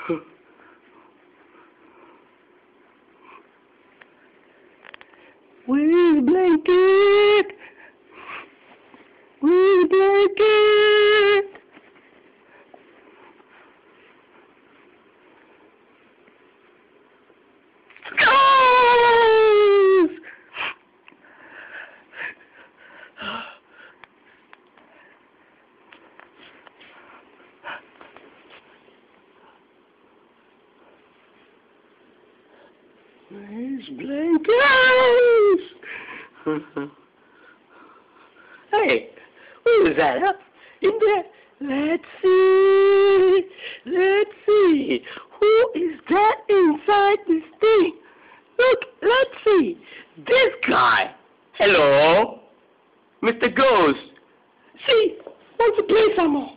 Where's the blanket? Where's the blanket? Ghost! Where's blankets? Hey, what was that? Huh? In there? Let's see. Who is that inside this thing? Look, let's see. This guy. Hello, Mr. Ghost. See, wants to play some more.